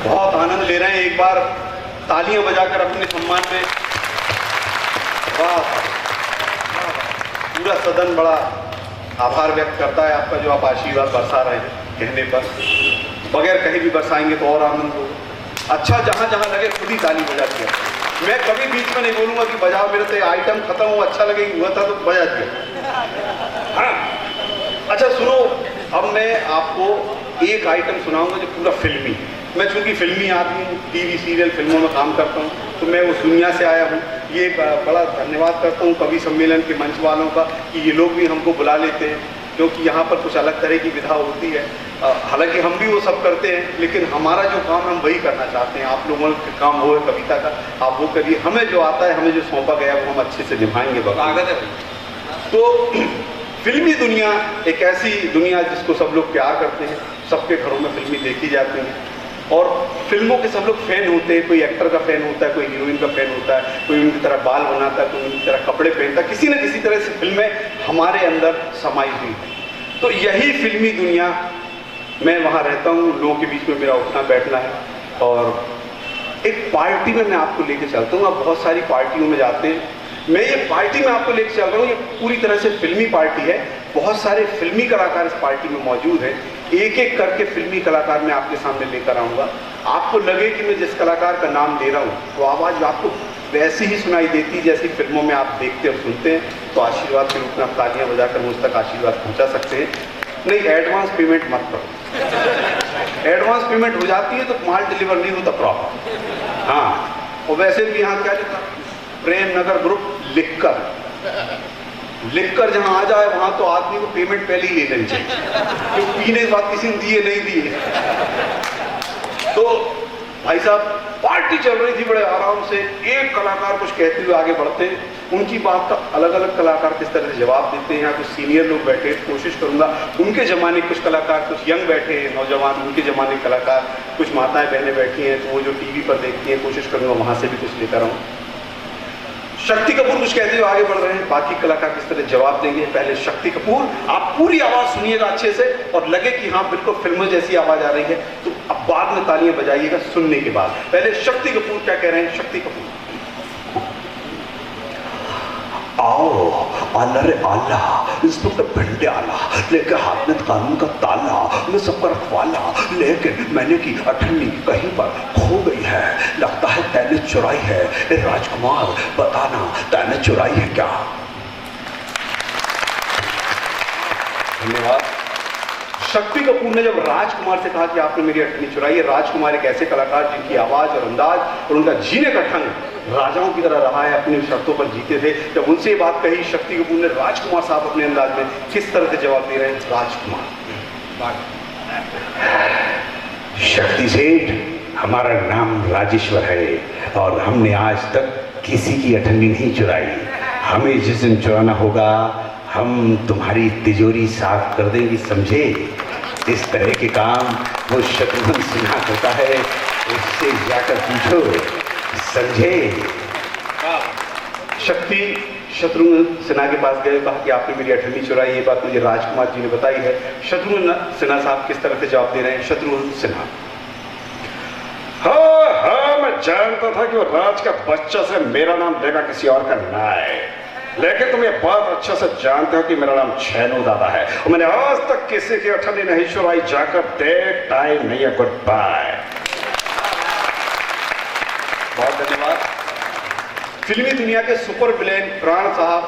बहुत आनंद ले रहे हैं। एक बार तालियां बजाकर अपने सम्मान में। वाह, पूरा सदन बड़ा आभार व्यक्त करता है आपका, जो आप आशीर्वाद बरसा रहे हैं कहने पर। बगैर कहीं भी बरसाएंगे तो और आनंद होगा। अच्छा, जहां जहां लगे खुद ही ताली बजा दिया। मैं कभी बीच में नहीं बोलूंगा कि बजाओ, मेरे से आइटम खत्म हो, अच्छा लगे हुआ था तो बजा दिया। हाँ, अच्छा सुनो, अब मैं आपको एक आइटम सुनाऊंगा जो पूरा फिल्मी। मैं चूंकि फिल्मी आदमी हूँ, टीवी सीरियल फिल्मों में काम करता हूँ, तो मैं उस दुनिया से आया हूँ। ये बड़ा धन्यवाद करता हूँ कवि सम्मेलन के मंच वालों का कि ये लोग भी हमको बुला लेते हैं, क्योंकि यहाँ पर कुछ अलग तरह की विधा होती है। हालांकि हम भी वो सब करते हैं, लेकिन हमारा जो काम हम वही करना चाहते हैं। आप लोगों का काम वो है कविता का, आप वो करिए। हमें जो आता है, हमें जो सौंपा गया वो हम अच्छे से निभाएंगे। बगावत है। तो फिल्मी दुनिया एक ऐसी दुनिया जिसको सब लोग प्यार करते हैं, सबके घरों में फिल्मी देखी जाती हैं और फिल्मों के सब लोग फैन होते हैं। कोई एक्टर का फैन होता है, कोई हीरोइन का फैन होता है, कोई उनकी तरह बाल बनाता है, कोई उनकी तरह कपड़े पहनता है। किसी न किसी तरह से फिल्में हमारे अंदर समाई हुई हैं। तो यही फिल्मी दुनिया, मैं वहाँ रहता हूँ, लोगों के बीच में मेरा उठना बैठना है। और एक पार्टी में मैं आपको लेके चलता हूँ। आप बहुत सारी पार्टियों में जाते हैं, मैं ये पार्टी में आपको लेके चल रहा हूँ। ये पूरी तरह से फिल्मी पार्टी है। बहुत सारे फिल्मी कलाकार इस पार्टी में मौजूद हैं। एक एक करके फिल्मी कलाकार मैं आपके सामने लेकर आऊँगा। आपको लगे कि मैं जिस कलाकार का नाम ले रहा हूँ तो आवाज़ आपको वैसी ही सुनाई देती जैसी फिल्मों में आप देखते और सुनते हैं। तो आशीर्वाद के रूप में आप तालियाँ बजाकर मुझ तक आशीर्वाद पहुँचा सकते हैं। नहीं, एडवांस पेमेंट मत करो। एडवांस पेमेंट हो जाती है तो माल डिलीवर नहीं होता प्रॉपर। हाँ, और वैसे भी यहाँ क्या लिखा, प्रेम नगर ग्रुप लिखकर जहां आ जाए वहां तो आदमी को पेमेंट पहले ही ले लेनी चाहिए, क्योंकि पीने के बाद किसी ने दिए नहीं दिए। तो भाई साहब, पार्टी चल रही थी बड़े आराम से। एक कलाकार कुछ कहते हुए आगे बढ़ते हैं, उनकी बात का अलग अलग कलाकार किस तरह से जवाब देते हैं। यहाँ कुछ सीनियर लोग बैठे, कोशिश करूंगा उनके जमाने कुछ कलाकार, कुछ यंग बैठे हैं नौजवान, उनके जमाने कलाकार, कुछ माताएं बहनें बैठी हैं तो वो जो टीवी पर देखती हैं, कोशिश करूंगा वहां से भी कुछ लेकर आऊँ। शक्ति कपूर कुछ कहते हुए आगे बढ़ रहे हैं, बाकी कलाकार किस तरह जवाब देंगे। पहले शक्ति कपूर, आप पूरी आवाज सुनिएगा अच्छे से और लगे कि हाँ बिल्कुल फिल्म जैसी आवाज आ रही है, तो अब बाद में तालियां बजाइएगा सुनने के बाद। पहले शक्ति कपूर क्या कह रहे हैं। शक्ति कपूर, आओ आला रे आला, इंस्पेक्टर भिंडे आला, लेके हाथ में कानून का ताला, मैं सबका रखवाला, लेकिन मैंने की अठन्नी कहीं पर खो गई है, लगता है तैने चुराई है। ए राजकुमार बताना, तैने चुराई है क्या? धन्यवाद। शक्ति कपूर ने जब राजकुमार से कहा कि आपने मेरी अठन्नी चुराई है, राजकुमार एक ऐसे कलाकार जिनकी आवाज और अंदाज और उनका जीने का ढंग राजाओं की तरह रहा है, अपनी शर्तों पर जीते थे। जब उनसे ये बात कही शक्ति कपूर ने, राजकुमार साहब अपने अंदाज में किस तरह से जवाब दे रहे हैं। राजकुमार, शक्ति सेठ, हमारा नाम राजेश्वर है और हमने आज तक किसी की अठन्नी नहीं चुराई। हमें जिस दिन चुराना होगा हम तुम्हारी तिजोरी साफ कर देंगे, समझे? इस तरह के काम वो शत्रुघ्न सिन्हा करता है, उससे जाकर पूछो, समझे? शक्ति शत्रुघ्न सिन्हा के पास गए, कहा कि आपने मेरी अठन्नी चुराई। ये बात मुझे राजकुमार जी ने बताई है। शत्रुघ्न सिन्हा साहब किस तरह से जवाब दे रहे हैं। शत्रुघ्न सिन्हा, हाँ, मैं जानता था कि वो राज का बच्चा से मेरा नाम लेगा, किसी और का ना है, लेकिन तुम ये बात अच्छा से जानते हो कि मेरा नाम छैनू दादा है और मैंने आज तक किसी की अठन्नी नहीं चुराई। जाकर देख, टाइम नहीं है, गुड बाय। बहुत धन्यवाद। फिल्मी दुनिया के सुपर विलेन प्राण साहब,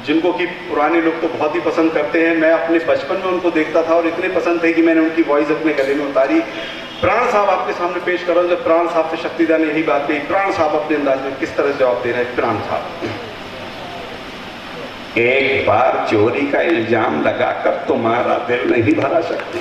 जिनको कि पुराने लोग तो बहुत ही पसंद करते हैं। मैं अपने बचपन में उनको देखता था और इतने पसंद थे कि मैंने उनकी वॉइस अपने गले में उतारी। प्राण साहब आपके सामने पेश कर रहा हूं। जब प्राण साहब से शक्तिदा ने यही बात कही, प्राण साहब अपने अंदाज में किस तरह जवाब दे रहे हैं। प्राण साहब, एक बार चोरी का इल्जाम लगाकर तुम्हारा दिल नहीं भरा सकती।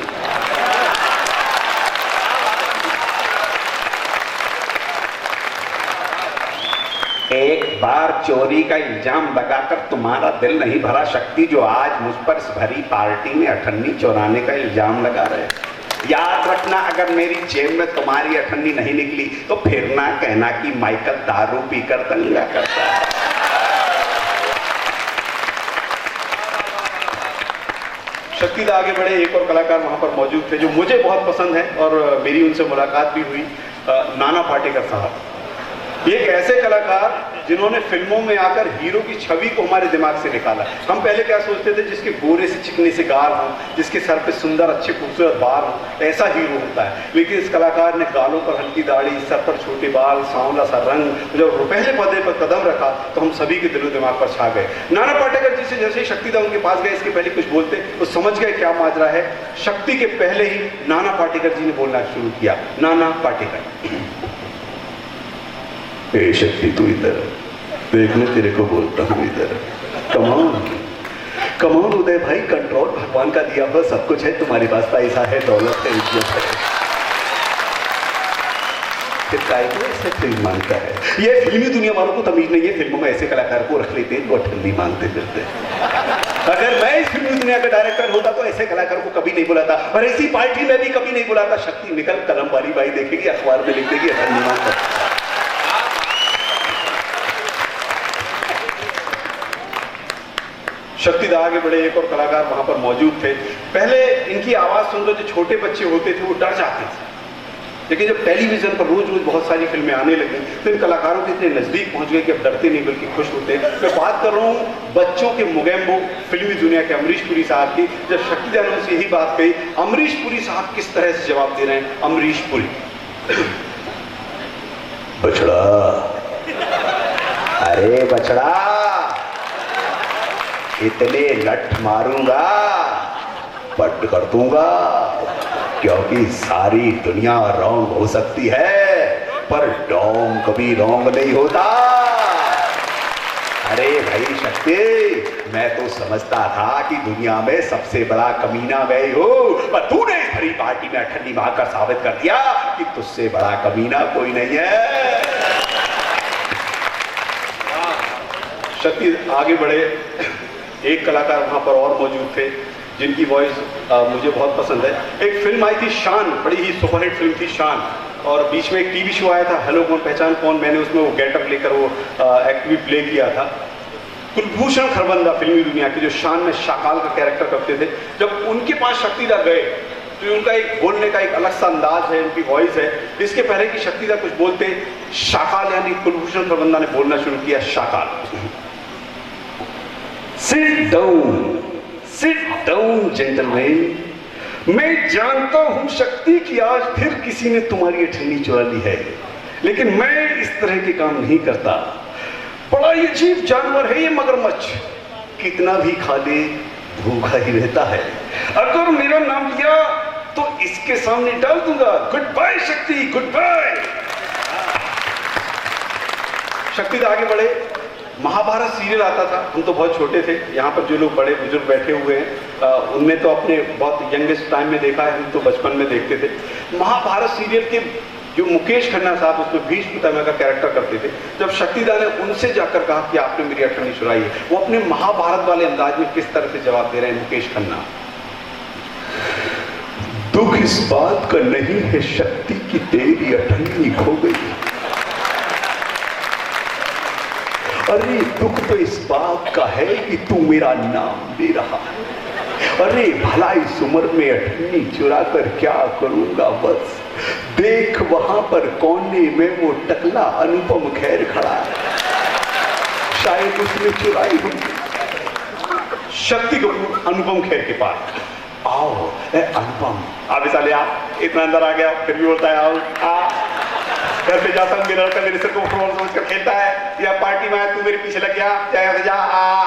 एक बार चोरी का इल्जाम लगाकर तुम्हारा दिल नहीं भरा शक्ति, जो आज मुझ पर इस भरी पार्टी में अठन्नी चुराने का इल्जाम लगा रहे। याद रखना, अगर मेरी जेब में तुम्हारी अठन्नी नहीं निकली तो फिर ना कहना कि माइकल दारू पीकर दंगा करता है। शक्तिदा आगे बढ़े। एक और कलाकार वहां पर मौजूद थे जो मुझे बहुत पसंद है और मेरी उनसे मुलाकात भी हुई। नाना पाटेकर साहब, ये एक ऐसे कलाकार जिन्होंने फिल्मों में आकर हीरो की छवि को हमारे दिमाग से निकाला। हम पहले क्या सोचते थे, जिसके गोरे से चिकने से गाल हों, जिसके सर पे सुंदर अच्छे खूबसूरत बाल हों, ऐसा हीरो होता है। लेकिन इस कलाकार ने गालों पर हल्की दाढ़ी, सर पर छोटे बाल, सांवला सा रंग, जब पहले पर्दे पर कदम रखा तो हम सभी के दिलो दिमाग पर छा गए। नाना पाटेकर जी से जैसे ही शक्ति दा उनके पास गए, इसके पहले कुछ बोलते वो समझ गए क्या माजरा है। शक्ति के पहले ही नाना पाटेकर जी ने बोलना शुरू किया, नाना पाटेकर। ए शक्ति, तू इधर देख, मैं तेरे को बोलता हूँ इधर। कमान कमान उदय भाई, कंट्रोल भगवान का दिया हुआ सब कुछ है, तुम्हारे पास पैसा है, दौलत है, इज्जत है, फिर काय को ऐसे फिल्म मांगता है। ये फिल्मी दुनिया वालों को तमीज नहीं है, फिल्मों में ऐसे कलाकार को रख लेते हैं वो ठंडी मांगते फिरते। अगर मैं इस फिल्मी दुनिया का डायरेक्टर होता तो ऐसे कलाकार को कभी नहीं बुलाता, और ऐसी पार्टी में भी कभी नहीं बुलाता। शक्ति निकल कलम वाली बाई देखेगी, अखबार में लिख देगी, ठंडी मांगता। शक्ति दा आगे बढ़े, एक और कलाकार वहां पर मौजूद थे। पहले इनकी आवाज सुनकर जो छोटे बच्चे होते थे वो डर जाते थे, लेकिन जब टेलीविजन पर रोज रोज बहुत सारी फिल्में आने लगी तो इन कलाकारों के इतने नजदीक पहुंच गए कि अब डरते नहीं बल्कि खुश होते। मैं बात कर रहा हूँ बच्चों के मुगैम्बो फिल्मी दुनिया के अमरीश पुरी साहब की। जब शक्ति दा ने उनसे यही बात कही, अमरीश पुरी साहब किस तरह से जवाब दे रहे हैं। अमरीश पुरी, बछड़ा, अरे बछड़ा, इतने लठ मारूंगा, पट कर दूंगा, क्योंकि सारी दुनिया रॉन्ग हो सकती है पर डोंग कभी रॉन्ग नहीं होता। अरे भाई शक्ति, मैं तो समझता था कि दुनिया में सबसे बड़ा कमीना मैं ही हूं, पर तूने इस भरी पार्टी में ठंडी मारकर साबित कर दिया कि तुझसे बड़ा कमीना कोई नहीं है। शक्ति आगे बढ़े, एक कलाकार वहां पर और मौजूद थे जिनकी वॉइस मुझे बहुत पसंद है। एक फिल्म आई थी शान, बड़ी ही सुपरहिट फिल्म थी शान, और बीच में एक टीवी शो आया था हेलो कौन पहचान कौन, मैंने उसमें वो गेटअप लेकर वो एक्ट भी प्ले किया था। कुलभूषण खरबंदा फिल्मी दुनिया के जो शान में शाकाल का कैरेक्टर करते थे, जब उनके पास शक्ति दा गए तो उनका एक बोलने का एक अलग सा अंदाज है, उनकी वॉइस है। इसके पहले कि शक्ति दा कुछ बोलते, शाकाल यानी कुलभूषण खरबंदा ने बोलना शुरू किया, शाकाल। Sit down gentleman. मैं जानता हूं शक्ति की आज फिर किसी ने तुम्हारी अठन्नी चुरा ली है, लेकिन मैं इस तरह के काम नहीं करता। बड़ा अजीब जानवर है ये मगरमच्छ, कितना भी खा ले भूखा ही रहता है। अगर मेरा नाम लिया तो इसके सामने डाल दूंगा। गुड बाय शक्ति, गुड बाय। शक्ति दा आगे बढ़े, महाभारत सीरियल आता था, हम तो बहुत छोटे थे, यहाँ पर जो लोग बड़े बुजुर्ग बैठे हुए हैं उनमें तो अपने बहुत यंगेस्ट टाइम में देखा है, हम तो बचपन में देखते थे। महाभारत सीरियल के जो मुकेश खन्ना साहब उसमें भीष्म पितामह का कैरेक्टर करते थे, जब शक्ति दा ने उनसे जाकर कहा कि आपने मेरी अठन्नी चुराई है, वो अपने महाभारत वाले अंदाज में किस तरह से जवाब दे रहे हैं मुकेश खन्ना। दुख इस बात का नहीं है शक्ति की तेरी अठन्नी खो गई, अरे दुख तो इस बात का है कि तू मेरा नाम ले रहा है। अरे भला इस उम्र में अठन्नी चुरा कर क्या करूंगा, बस देख वहां पर कोने में वो टकला अनुपम खेर खड़ा है, शायद उसने चुराई होगी। शक्ति कपूर अनुपम खेर के पास, आओ अनुपम। आप साले आप इतना अंदर आ गया फिर भी बोलता है आओ। घर पे जाता हूँ, मेरा लड़का मेरे सर को फोन समझ कर खेलता है, या पार्टी में आया तू मेरे पीछे लग गया, जाएगा जा आ।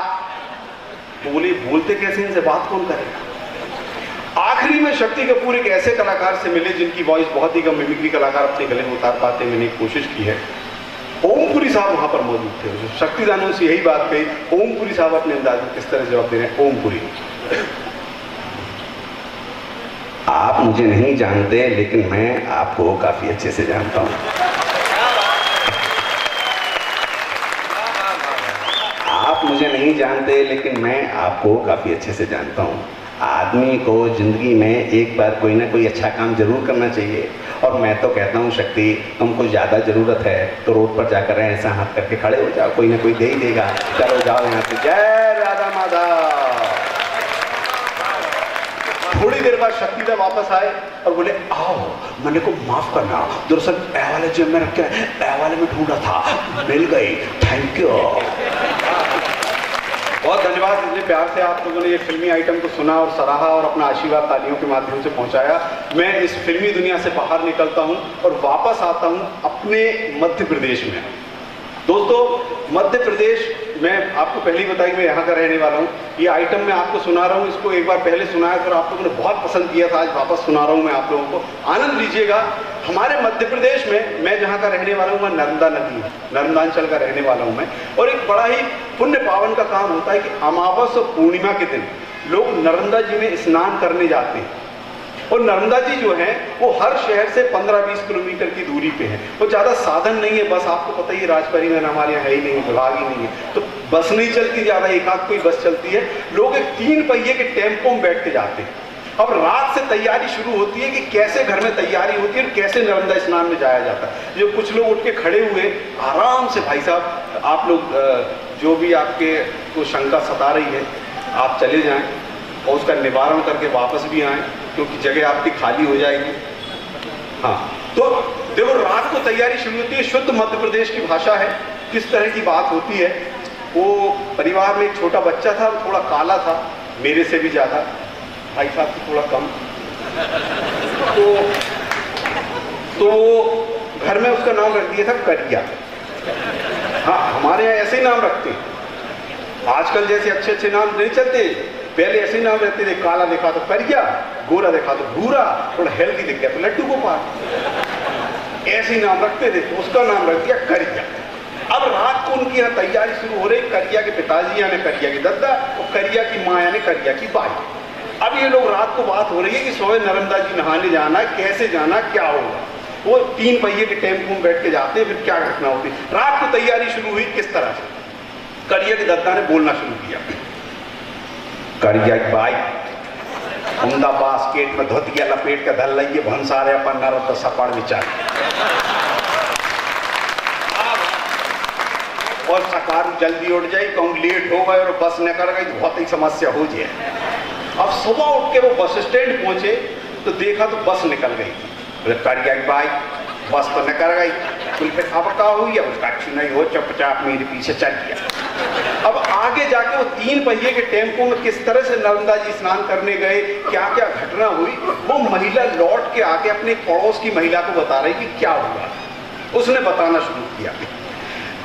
बोले बोलते कैसे, इनसे बात कौन करेगा। आखिरी में शक्ति कपूर एक ऐसे कलाकार से मिले जिनकी वॉइस बहुत ही कम मिमिक्री कलाकार अपने गले में उतार पाते, मैंने कोशिश की है। ओमपुरी साहब वहां पर मौजूद थे। शक्ति दा ने उनसे यही बात कही, ओमपुरी साहब अपने अंदाज में किस तरह जवाब दे रहे हैं। ओमपुरी, आप मुझे नहीं जानते लेकिन मैं आपको काफी अच्छे से जानता हूं। आप मुझे नहीं जानते लेकिन मैं आपको काफी अच्छे से जानता हूं। आदमी को जिंदगी में एक बार कोई ना कोई अच्छा काम जरूर करना चाहिए, और मैं तो कहता हूं शक्ति, तुमको ज्यादा जरूरत है तो रोड पर जाकर ऐसा हाथ करके खड़े हो जाओ, कोई ना कोई दे ही देगा। चलो जाओ यहाँ से। जय राधा माधव। थोड़ी देर बाद शक्तिदा वापस आए और बोले आओ, मैंने को माफ करना, दरअसल ए वाले जेब में रख के ए वाले में ढूंढा था, मिल गई, थैंक यू। बहुत धन्यवाद, इतने प्यार से आप लोगों ने ये फिल्मी आइटम को सुना और सराहा और अपना आशीर्वाद तालियों के माध्यम से पहुंचाया। मैं इस फिल्मी दुनिया से बाहर निकलता हूं और वापस आता हूं अपने मध्य प्रदेश में। दोस्तों, मध्य प्रदेश, मैं आपको पहले ही बताया कि मैं यहाँ का रहने वाला हूँ। ये आइटम मैं आपको सुना रहा हूँ, इसको एक बार पहले सुनाया था और आप लोगों ने बहुत पसंद किया था, आज वापस सुना रहा हूँ मैं आप लोगों को, आनंद लीजिएगा। हमारे मध्य प्रदेश में, मैं जहाँ का रहने वाला हूँ वह नर्मदा नदी है, नर्मदांचल का रहने वाला हूँ मैं। और एक बड़ा ही पुण्य पावन का काम होता है कि अमावस और पूर्णिमा के दिन लोग नर्मदा जी में स्नान करने जाते हैं। और नर्मदा जी जो है वो हर शहर से 15-20 किलोमीटर की दूरी पे है। वो ज़्यादा साधन नहीं है, बस आपको पता ही है राजपरी में हमारे यहाँ है ही नहीं, विभाग ही नहीं है, तो बस नहीं चलती ज़्यादा, एक आध कोई बस चलती है। लोग एक 3 पहिए के टेम्पो में बैठ के जाते हैं। अब रात से तैयारी शुरू होती है कि कैसे घर में तैयारी होती है और कैसे नर्मदा स्नान में जाया जाता है। जो कुछ लोग उठ के खड़े हुए आराम से, भाई साहब आप लोग जो भी आपके को शंका सता रही है आप चले जाएं और उसका निवारण करके वापस भी आएँ, क्योंकि जगह आपकी खाली हो जाएगी। हाँ, तो देखो रात को तैयारी शुरू होती है। शुद्ध मध्य प्रदेश की भाषा है। किस तरह की बात होती है, वो परिवार में एक छोटा बच्चा था, थोड़ा काला था, मेरे से भी ज़्यादा, भाई साहब से थोड़ा कम, तो घर में उसका नाम रख दिया था करिया। हाँ, हमारे यहाँ ऐसे ही नाम रखते हैं, आजकल जैसे अच्छे अच्छे नाम नहीं चलते, पहले ऐसे ही नाम रहते थे, काला देखा तो करिया, गोरा देखा तो भूरा, थोड़ा हेल्दी दिख गया तो लड्डू गोपाल, ऐसे ही नाम रखते थे। तो उसका नाम रख दिया करिया। अब रात को उनकी यहाँ तैयारी शुरू हो रही, करिया के पिताजी यानी करिया की दद्दा और करिया की माँ यानी करिया की बाई। अब ये लोग रात को बात हो रही है कि सोए नर्मदा जी नहाने जाना, कैसे जाना, क्या होगा। वो 3 पहिए के टेम्पो में बैठ के जाते हैं, फिर क्या घटना होती है। रात को तैयारी शुरू हुई किस तरह से, करिया की दद्दा ने बोलना शुरू किया, करिया की बाई उमदा बास्केट में धोतिया लपेट के धल लइए भंसारे अपन नर तो सपड़ विचार और सकार जल्दी उठ जाई, कहूँ लेट हो गए और बस न कर गई तो बहुत ही समस्या हो जाए। अब सुबह उठ के वो बस स्टैंड पहुंचे तो देखा तो बस निकल गई। करिया की बाई बस तो निकल गई, फिर अब क्या हुई, अब उसका अच्छी नहीं हो, चुपचाप मेरे पीछे चल गया। अब आगे जाके वो 3 पहिए के टेम्पो में किस तरह से नर्मदा जी स्नान करने गए, क्या क्या घटना हुई, वो महिला लौट के आके अपने पड़ोस की महिला को बता रही कि क्या हुआ। उसने बताना शुरू किया,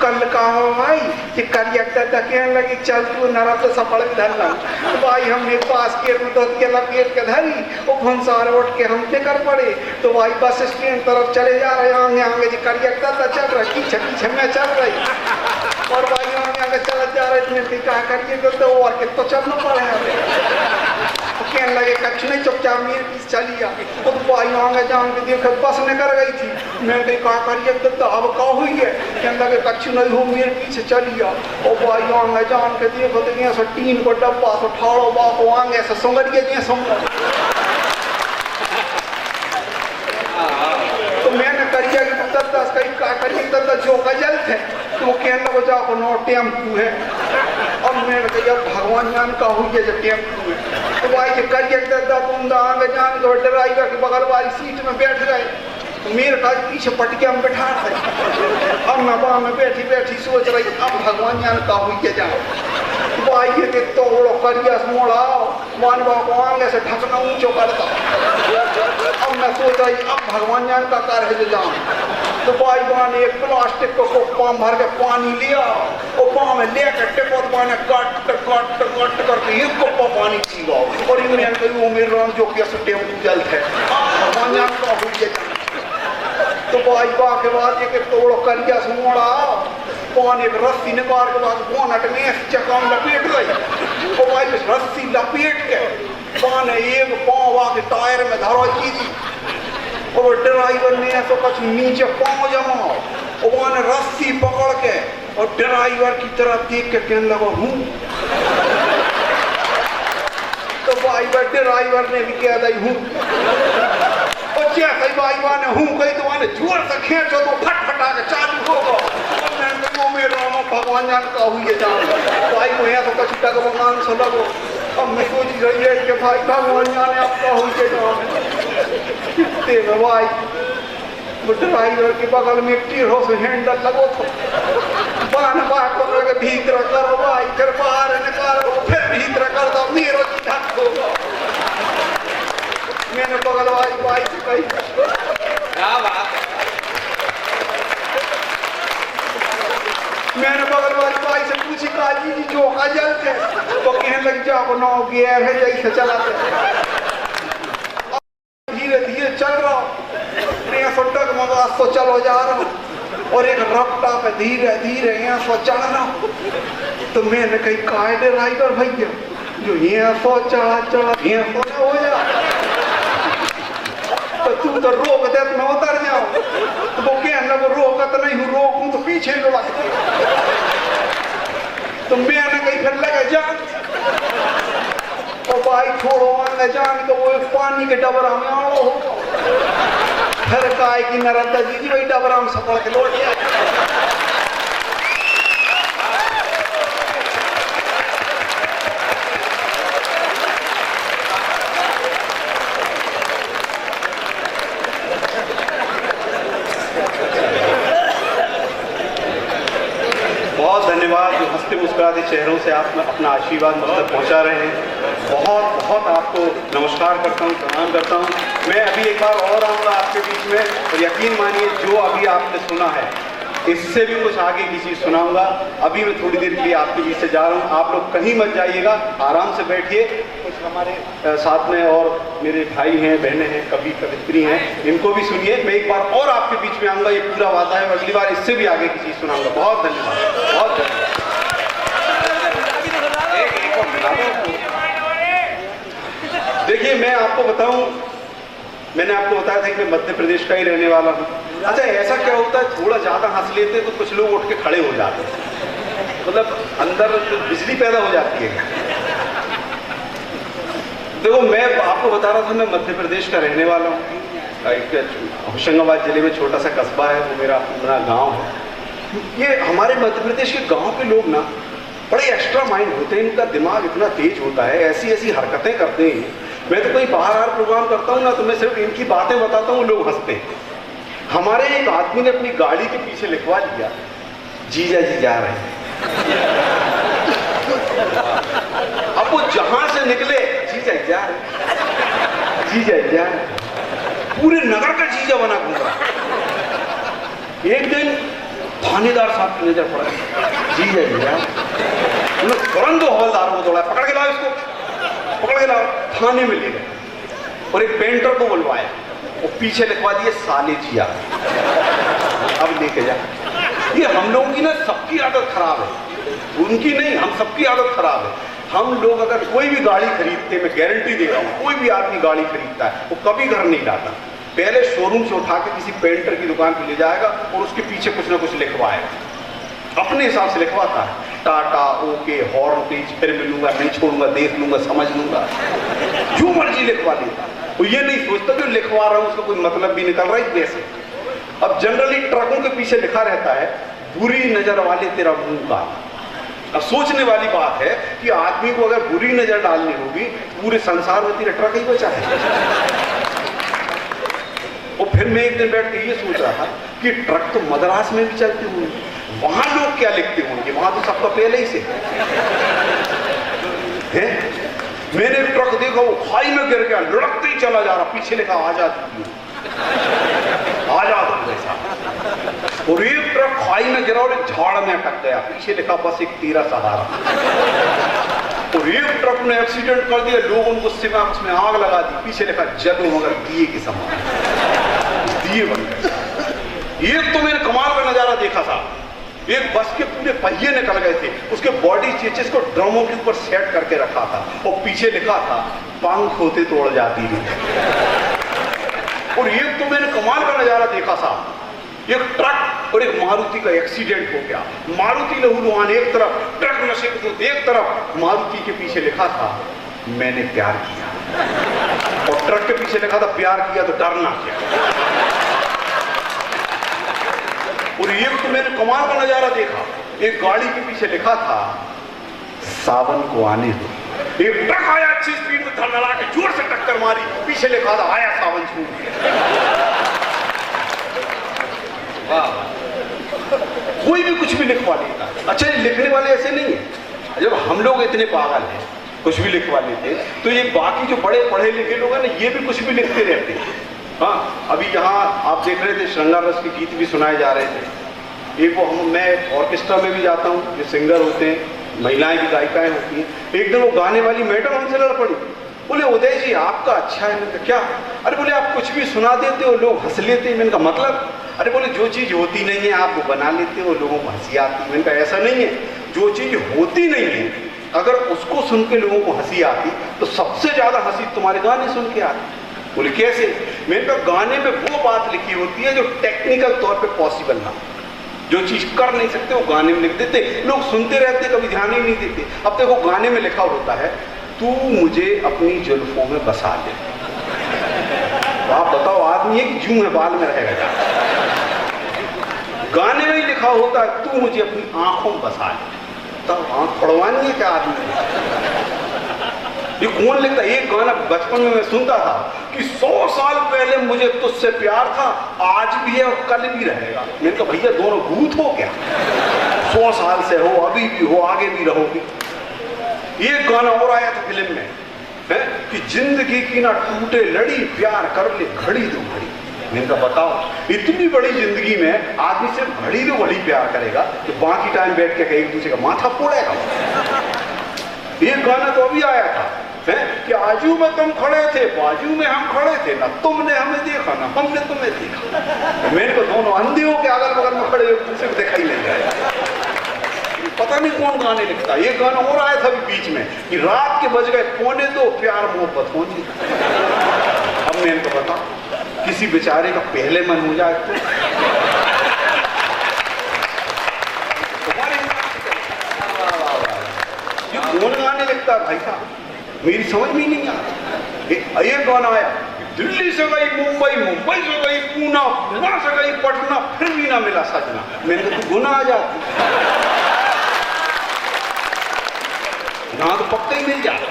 कल का हो भाई कि करिया दादा कहने लगी चल तू नरा तो सफल धर ला, तो भाई हमने बास्केट में धोत के लपेट के धरी, वो भंसारे उठ के हम कर पड़े, तो भाई बस स्टैंड तरफ चले जा रहे, आगे आगे जी करिया दादा चल रहा, पीछे पीछे मैं चल रही, और भाई आगे आगे चल जा रहे, इतने कहा करिए तो और के तो चलना पड़े हमें। कहने लगे कच्छ नहीं, चुपचाप मेरे पीछे चलिए। तो भाई आगे जान के देखो बस निकल गई थी, मैं कहा करिए तो अब क्या हुई है, कहने लगे कच्छ नहीं हो मेरे पीछे चलिए। और भाई आगे जान के देखो तो यहाँ से 3 को डब्बा से ठाड़ो बापो आगे से सुंगरिए जी सुंगर। तो मैंने करिया कि दद्दा का करिए दद्दा जो गजल थे, तो वो कहने लगे जाओ नो टेम्पू है। अब मैंने कहा भगवान जान का हुई है जब टेम्पू है, तो भाई जो करिए दद्दा तुम आगे जान के ड्राइवर के बगल वाली सीट में बैठ गए, तो मेरे पास पीछे पटिया में बैठा था। अब मैं वहाँ में बैठी बैठी सोच रही अब भगवान जान का हुई है जाओ, तो भाई ये तो करिया मोड़ा मान बाबा आगे से ढकना ऊंचो करता। अब मैं सोच रही अब भगवान जान का कार है जो जाऊँ, तो भाई वहाँ ने एक प्लास्टिक को पाम भर के पानी लिया और पाँव में लेकर टिपोत पानी कट करके एक कप्पा पानी पी गया। और मैंने कही वो मेरे राम जो कि टेम्पू जल है, भगवान जान का हुई है। तो भाई बा के बाद एक तोड़ करिया से मोड़ा, कौन एक रस्सी निकाल के बाद कौन हटने चक्का में लपेट गई। तो भाई रस्सी लपेट के कौन एक पाँव आके टायर में धरो चीजी, और ड्राइवर ने तो कुछ नीचे पाँव जमाओ, और वहाँ ने रस्सी पकड़ के और ड्राइवर की तरफ देख के कहने लगा हूँ। तो भाई ड्राइवर ने भी कह दी हूँ, कई भाई ने हूँ कही तो मैंने जोर से खींचो तो फटफटा के चालू होगा। भगवान जान का हुई है जान भाई को यहाँ तो कछ टग भगवान से लगो। अब मैं सोच रही है कि भाई भगवान जाने आपका हो जाएगा कितने में भाई वो ड्राइवर के बगल में एक टीर हो से हैंडल लगो तो बान बात को के भीतर करो भाई फिर बाहर निकालो फिर भीतर कर दो मेरो धक हो मैंने बगल वाली भाई से कही क्या बात है। मैंने बगल वाली भाई से पूछी काजी जी जो का जलते तो कहने लग जाओ नौ गियर है जैसे चलाते धीरे धीरे चल रहा हूँ फुटक मगा तो चलो जा रहा हूँ और एक रफ्ता पे धीरे धीरे यहाँ सो चढ़ रहा हूँ तो मैंने कही कायदे ड्राइवर भैया जो यहाँ सो चढ़ा चढ़ा यहाँ सो हो जा तो तू तो रोक दे तो मैं उतर जाऊँ तो वो कहने लगा रोकत नहीं हूँ रोकूं तो पीछे लुढ़क तो मैंने कहीं फिर लगा जान और भाई छोड़ो आने जान तो वो पानी के डबरा में आओ फिर काय की नरदा जी वही डबरा में सपड़ के लौट गया धन्यवाद जो हंसते मुस्कुराते चेहरों से आप अपना आशीर्वाद मुझ तक पहुंचा रहे हैं। बहुत बहुत आपको नमस्कार करता हूं, प्रणाम करता हूं। मैं अभी एक बार और आऊँगा आपके बीच में और यकीन मानिए जो अभी आपने सुना है इससे भी कुछ आगे की चीज़ सुनाऊंगा। अभी मैं थोड़ी देर के लिए आपके बीच से जा रहा हूँ, आप लोग कहीं मत जाइएगा, आराम से बैठिए। कुछ हमारे साथ में और मेरे भाई हैं, बहनें हैं, कवि कवित्री हैं, इनको भी सुनिए। मैं एक बार और आपके बीच में आऊँगा, ये पूरा वादा है। अगली बार इससे भी आगे की चीज़ सुनाऊंगा। बहुत धन्यवाद, बहुत धन्यवाद। देखिए मैं आपको बताऊं, मैंने आपको बताया था कि मैं मध्य प्रदेश का ही रहने वाला हूँ। अच्छा ऐसा क्या होता है, थोड़ा ज़्यादा हंस लेते हैं तो कुछ लोग उठ के खड़े हो जाते हैं, मतलब अंदर बिजली पैदा हो जाती है। देखो मैं आपको बता रहा था मैं मध्य प्रदेश का रहने वाला हूँ। होशंगाबाद जिले में छोटा सा कस्बा है, वो मेरा अपना गाँव है। ये हमारे मध्य प्रदेश के गाँव के लोग ना बड़े एक्स्ट्रा माइंड होते हैं, इनका दिमाग इतना तेज होता है, ऐसी ऐसी हरकतें करते हैं। मैं तो कहीं बाहर प्रोग्राम करता हूँ ना तो मैं सिर्फ इनकी बातें बताता हूँ, लोग हंसते हैं। हमारे एक आदमी ने अपनी गाड़ी के पीछे लिखवा दिया, जीजा जी जा रहे हैं। अब वो जहां से निकले जीजा जी जा रहे, जीजा जी जा रहे, पूरे नगर का जीजा बना घूम रहा। एक दिन थानेदार साहब की नजर पड़ा, जीजा जी जा रहे, तुरंत दो हवलदारों को दौड़ा, पकड़ के लाओ इसको, पकड़ के लाओ। थाने में ले गए और एक पेंटर को बुलवाया, वो पीछे लिखवा दिए साले जिया, अब लेके जा। ये हम लोगों की ना सबकी आदत खराब है, उनकी नहीं, हम सबकी आदत खराब है। हम लोग अगर कोई भी गाड़ी खरीदते, मैं गारंटी दे रहा हूँ, कोई भी आदमी गाड़ी खरीदता है वो कभी घर नहीं लाता, पहले शोरूम से उठा के किसी पेंटर की दुकान पर ले जाएगा और उसके पीछे कुछ ना कुछ लिखवाएगा, अपने हिसाब से लिखवाता है, टाटा, ओके, हॉर्न तेज, फिर मिलूंगा, नहीं छोड़ूंगा, देख लूंगा, समझ लूंगा, जो मर्जी लिखवा लेता। वो ये नहीं सोचता जो लिखवा रहा हूं उसका कोई मतलब भी निकल रहा है वैसे। अब जनरली ट्रकों के पीछे लिखा रहता है, बुरी नजर वाले तेरा मुंह काला। अब सोचने वाली बात है कि आदमी को अगर बुरी नजर डालनी होगी, पूरे संसार में तेरा ट्रक ही बचा है। और फिर मैं एक दिन बैठ के ये सोच रहा था कि ट्रक तो मद्रास में भी चलते होंगे, वहां लोग क्या लिखते होंगे, वहां तो सबका पहले ही से है। मैंने एक ट्रक देखा, वो खाई में गिर गया, लुढ़कते ही चला जा रहा, पीछे लिखा आजाद, आजाद जैसा। और एक ट्रक खाई में गिरा और एक झाड़ में अटक गया, पीछे लिखा बस एक तेरा सहारा। और एक ट्रक ने एक्सीडेंट कर दिया, लोगों को उसमें आग लगा दी, पीछे लिखा जलो मगर दिए के समान, दिए बन गए। एक तो मैंने कमाल का नजारा देखा था, एक बस के पूरे पहिए निकल गए थे, उसके बॉडी चेचेस को ड्रमों के ऊपर सेट करके रखा था और पीछे लिखा था पंख होते तो उड़ जाती थी। और एक तो मैंने कमाल का नजारा देखा था, एक ट्रक और एक मारुति का एक्सीडेंट हो गया, मारुति लहूलुहान एक तरफ, ट्रक नशे एक तरफ, मारुति के पीछे लिखा था मैंने प्यार किया, और ट्रक के पीछे लिखा था प्यार किया तो डरना क्या। और एक तो मैंने कमाल का नजारा देखा, एक गाड़ी के पीछे लिखा था सावन को आने दो, एक ट्रक आया अच्छी स्पीड में, धड़धड़ा के जोर से टक्कर मारी, पीछे लिखा था आया सावन छूट। वाह, कोई भी कुछ भी लिखवा लेता। अच्छा, ये लिखने वाले ऐसे नहीं है। जब हम लोग इतने पागल हैं कुछ भी लिखवा लेते, तो ये बाकी जो बड़े पढ़े लिखे लोग हैं ना, ये भी कुछ भी लिखते रहते हैं। हाँ, अभी यहाँ आप देख रहे थे श्रृंगार रस के गीत भी सुनाए जा रहे थे। एक वो मैं ऑर्केस्ट्रा में भी जाता हूँ, जो सिंगर होते हैं, महिलाएं भी गायिकाएं होती हैं। एक दिन वो गाने वाली मैडम हमसे लड़ पड़ी, बोले उदय जी आपका अच्छा है। मैंने कहा क्या? अरे बोले आप कुछ भी सुना देते हो, लोग हंस लेते हैं। मैंने कहा मतलब? अरे बोले जो चीज़ होती नहीं है आप वो बना लेते हो, लोगों को हंसी आती है। मैंने कहा ऐसा नहीं है, जो चीज़ होती नहीं है अगर उसको सुन के लोगों को हंसी आती तो सबसे ज़्यादा हंसी तुम्हारे गाने सुन के आती। बोले कैसे? मैंने कहा गाने में वो बात लिखी होती है जो टेक्निकल तौर पे पॉसिबल ना, जो चीज़ कर नहीं सकते वो गाने में लिख देते, लोग सुनते रहते कभी ध्यान ही नहीं देते। अब देखो गाने में लिखा होता है तू मुझे अपनी जुल्फों में बसा ले, तो आप बताओ आदमी एक जूं है बाल में रहेगा। गाने में ही लिखा होता है तू मुझे अपनी आंखों में बसा ले, तब आंख पड़वानी है क्या आदमी? ये कौन लिखता? एक गाना बचपन में मैं सुनता था कि 100 साल पहले मुझे तुझसे प्यार था, आज भी है और कल भी रहेगा। मैंने कहा भैया दोनों भूत हो क्या? 100 साल से हो, अभी भी हो, आगे भी रहोगे। एक गाना और आया था फिल्म में है कि जिंदगी की ना टूटे लड़ी, प्यार कर ले घड़ी दो घड़ी। मैंने कहा बताओ इतनी बड़ी जिंदगी में आदमी सिर्फ घड़ी दो घड़ी प्यार करेगा तो बाकी टाइम बैठ के एक दूसरे का माथा फोड़ेगा। एक गाना तो अभी आया था है कि आजू में तुम खड़े थे, बाजू में हम खड़े थे, ना तुमने हमें देखा ना हमने तुम्हें देखा। मैंने को दोनों अंधे हो के अगल बगल में खड़े एक दूसरे को देखा ही नहीं गया। पता नहीं कौन गाने लिखता। एक गाना और आया था बीच में कि रात के बज गए 1:45 प्यार मोहब्बत होनी। अब मैं इनको बता किसी बेचारे का पहले मन हो जाए तो ये कौन गाने लिखता है भाई साहब, मेरी समझ में नहीं आता। एक गाना आया दिल्ली से गई मुंबई, मुंबई से गई पूना, पूना से गई पटना, फिर भी ना मिला सजना। मैंने तो गुना आ जाती, यहाँ तो पक्का ही मिल जाता।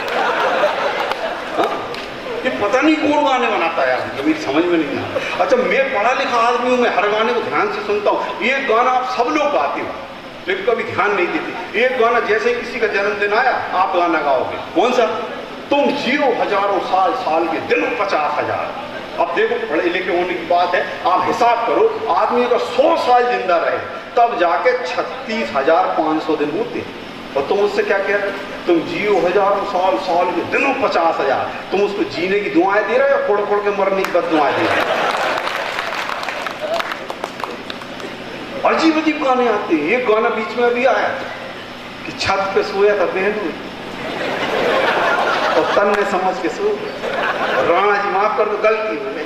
ये पता नहीं कौन गाने बनाता है यार, मेरी समझ में नहीं आता। अच्छा मैं पढ़ा लिखा आदमी हूँ, मैं हर गाने को ध्यान से सुनता हूँ। ये गाना आप सब लोग गाते हो लेकिन कभी ध्यान नहीं देते। एक गाना जैसे किसी का जन्मदिन आया आप गाना गाओगे, कौन सा? तुम जियो हजारों साल, साल के दिन 50,000। अब देखो पढ़े लिखे होने की बात है, आप हिसाब करो आदमी अगर 100 साल जिंदा रहे तब जाके 36,500 दिन होते हैं। और तुम उससे क्या कह रहे हो? तुम जियो हजारों साल, साल के दिनों 50,000। तुम उसको जीने की दुआएं दे रहे हो या फोड़ फोड़ के मरने की बद दुआएं दे रहे हो? अजीब अजीब गाने आते हैं। एक गाना बीच में अभी आया कि छत पे सोया था बहनों और तन ने समझ के सो, राणा जी माफ कर दो गलती हो गई।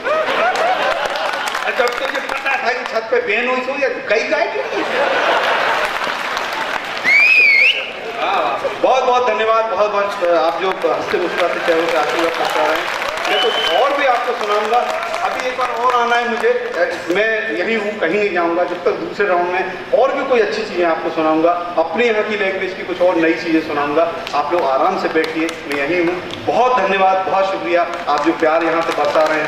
अच्छा अब तुझे पता था कि छत पे बहनों ही सोया, कई गाय। बहुत बहुत धन्यवाद, बहुत बहुत आप जो हंसते मुस्कुराते चेहरों से आशीर्वाद करता रहे हैं। मैं कुछ और भी आपको सुनाऊंगा। अभी एक बार और आना है मुझे, मैं यहीं हूँ, कहीं नहीं जाऊँगा जब तक दूसरे राउंड में और भी कोई अच्छी चीज़ें आपको सुनाऊंगा। अपने यहाँ की लैंग्वेज की कुछ और नई चीज़ें सुनाऊंगा। आप लोग आराम से बैठिए, मैं यहीं हूँ। बहुत धन्यवाद, बहुत शुक्रिया आप जो प्यार यहाँ से बरसा रहे हैं।